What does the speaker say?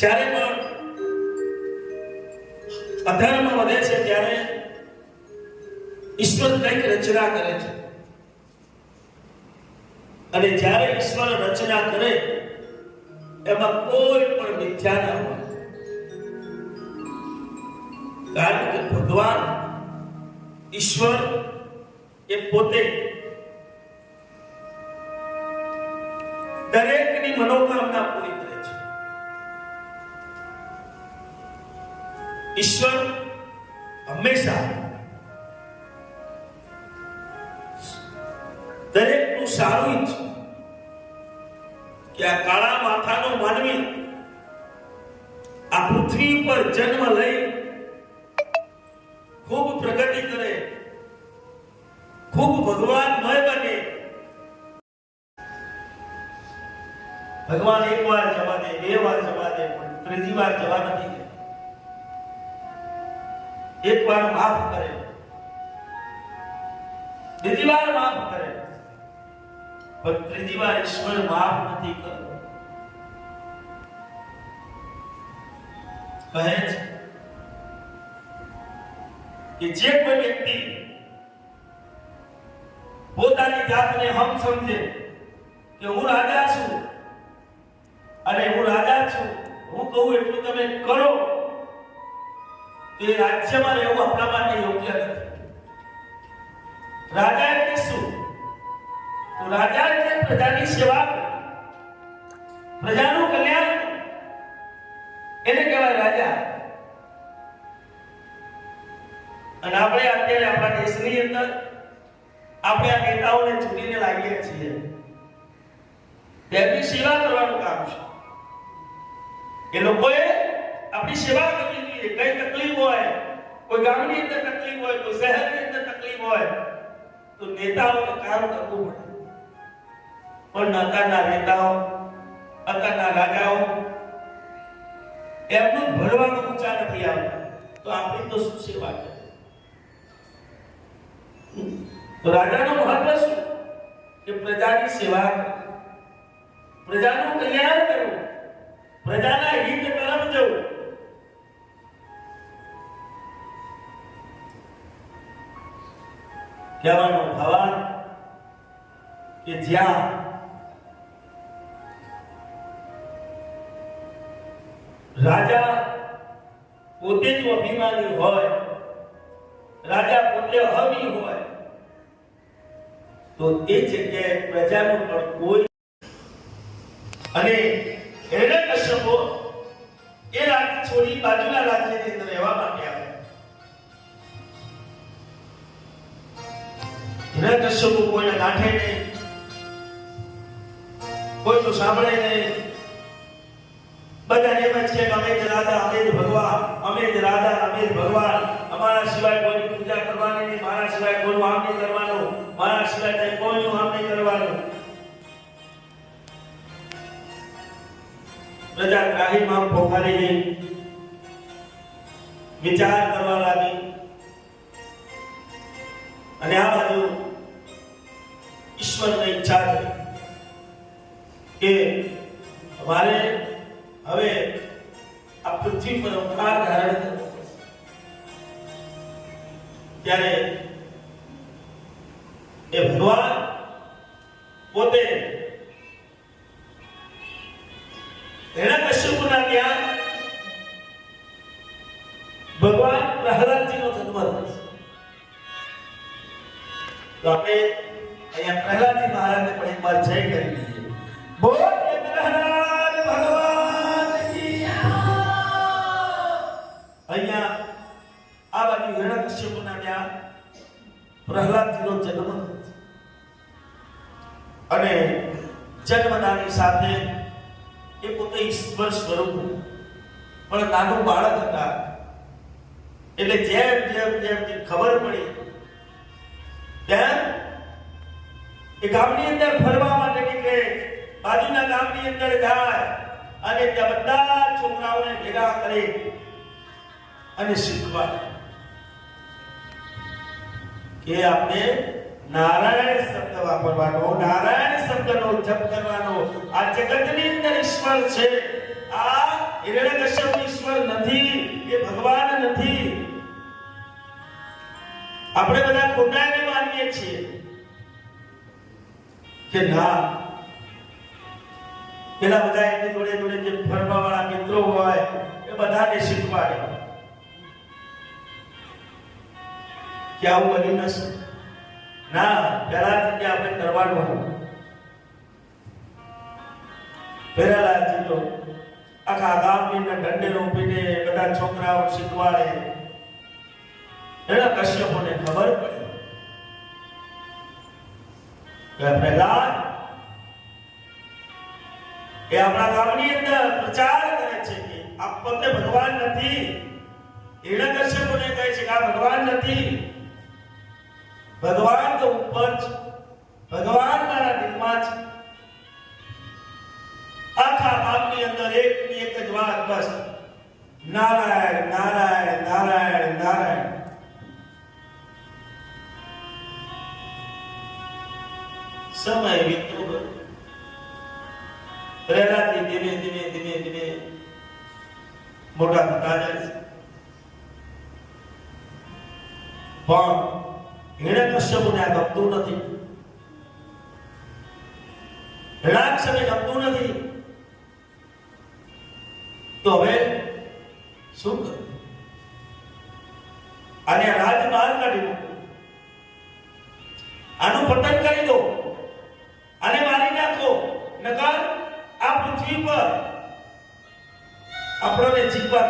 જ્યારે પણ અધર્મ વધે છે ત્યારે ઈશ્વર કંઈક રચના કરે છે, અને જ્યારે ઈશ્વર રચના કરે એમાં કોઈ પણ મિથ્યા ના હોય, કારણ કે ભગવાન ઈશ્વર એ પોતે દરેકની મનોકામના પૂરી કરે છે. ઈશ્વર હંમેશા દરેકનું સારું ઈચ્છે કે આ કાળા માથાનો માનવી આ પૃથ્વી પર જન્મ લઈ ખૂબ પ્રગતિ કરે, ખૂબ ભગવાનમય બને. ભગવાન એક વાર જવા દે, બે વાર જવા દે, પણ ત્રીજી વાર જવા નથી દે. એક વાર માફ કરે, બીજી વાર માફ કરે, પણ ત્રીજી વાર ઈશ્વર માફ નથી કરતો. કહે છે કે જે કોઈ વ્યક્તિ પોતાની જાતને હમ સમજે કે હું રાજા છું અને હું રાજા છું, હું કહું એટલું તમે કરો, તે રાજ્યમાં રહેવું આપણા માટે યોગ્ય નથી. રાજા એટલે શું? તો રાજા એટલે પ્રજાની સેવા, પ્રજાનું કલ્યાણ, એને કહેવાય રાજા. અને આપણે અત્યારે આપણા દેશની અંદર આપણે આ નેતાઓને ચૂંટીને લાવીએ છીએ, તેમની સેવા કરવાનું કામ છે. એ લોકોએ આપણી સેવા કરવી જોઈએ. કઈ તકલીફ હોય, કોઈ ગામની અંદર તકલીફ હોય, કોઈ શહેરની અંદર તકલીફ હોય, તો નેતાઓને કામ કરવું પડે. પણ અત્યારના નેતાઓ, અત્યારના રાજાઓ એમનું ભરવાનું ઊંચા નથી આવતા, તો આપણી તો શું સેવા કરે? તો રાજાનું મહત્વ શું? કે પ્રજાની સેવા કરવી, પ્રજાનું કલ્યાણ કરવું, પ્રજાના હિત તરફ જવું. કહેવાનો ભાવ કે જ્યાં રાજા પોતે જ અભિમાની હોય, રાજા પોતે અહમી હોય, તો એ જગ્યાએ પ્રજાનું પણ કોઈ. અને એને કશ્યપો એ રાજ્ય છોડી બાજુના રાજ્યની અંદર રહેવા માટે આવ્યા. એને કશ્યપો કોઈને ગાંઠે નહીં, કોઈનું સાંભળે નહીં. બધાને એમ જ છે કે અમે જ રાજા, અમે જ ભગવાન, અમે જ રાજા, અમે જ ભગવાન, અમારા સિવાય કોઈની પૂજા કરવાની નહીં, મારા સિવાય કોઈનું આમ નહીં કરવાનું, મારા સિવાય કોઈનું આમ નહીં કરવાનું. પ્રજા ત્રાહીમામ પોકારી ગઈ, વિચાર કરવા લાગી. અને આ બાજુ ઈશ્વરની ઈચ્છા થઈ કે અમારે હવે આ પૃથ્વી પર અવતાર ધારણ કરવો. ત્યારે એ ભગવાન પોતે હિરણ્યકશ્યપુના ત્યાં ભગવાન પ્રહલાદજીનો જન્મ થયો. તો આપણે અહીંયા પ્રહલાદજી મહારાજને પણ એકવાર જય કરી દઈએ. બોલ પ્રહલાદ ભગવાન કી જય. અહીંયા આ બાજુ હિરણ્યકશ્યપુના ત્યાં પ્રહલાદજીનો જન્મ થયો, અને જન્મનાની સાથે એ પોતે ઈશ્વર સ્વરૂપ પણ નાનું બાળક હતા. એટલે જેમ જેમ જેમ ખબર પડી તેમ એ ગામની અંદર ફરવા માટે નીકળે, બાજુના ગામની અંદર જાય અને ત્યાં બધા છોકરાઓને ભેગા કરે અને શીખવા કે આપણે નારાયણ શબ્દ વાપરવાનો, નારાયણ શબ્દનો જપ કરવાનો. આ જગતની અંદર ઈશ્વર છે. આ હિરણ્યકશ્યપ ઈશ્વર નથી, એ ભગવાન નથી. આપણે બધા ખોટા એને માનીએ છીએ કે ના, પેલા બધા એની જોડે જોડે જે ફરવા વાળા મિત્રો હોય એ બધાને શીખવાડે કે આવું બની ન શકે. ના, પહેલાથી જે આપણે કરવાનું, પહેલાથી તો આખા ગામની અંદર દંડેરો પીને બધા છોકરાઓ શીખવાડે. એના કશ્યપોને ખબર પડી કે પહેલા એ આપણા ગામની અંદર પ્રચાર કરે છે કે આ પોતે ભગવાન નથી. હિરણ્યકશ્યપોને કહે છે કે આ ભગવાન નથી, ભગવાન તો ઉપર છે, ભગવાન મારા દિલમાં છે. આખા ગામની અંદર એકની એક જ વાત, બસ નારાયણ નારાયણ નારાયણ નારાયણ. સમય વીતતો ગયો. પ્રહલાદજી ધીમે ધીમે ધીમે ધીમે મોટા થતા જાય છે. પણ હિરણ્યકશ્યપને આ ગમતું નથી, હિરણ્યાક્ષને ગમતું નથી. તો હવે શું કરું? આને રાજ બહાર કાઢી મૂકો, આનું પતન કરી દો, આને મારી નાખો, નકર આ પૃથ્વી પર આપણને જીવવા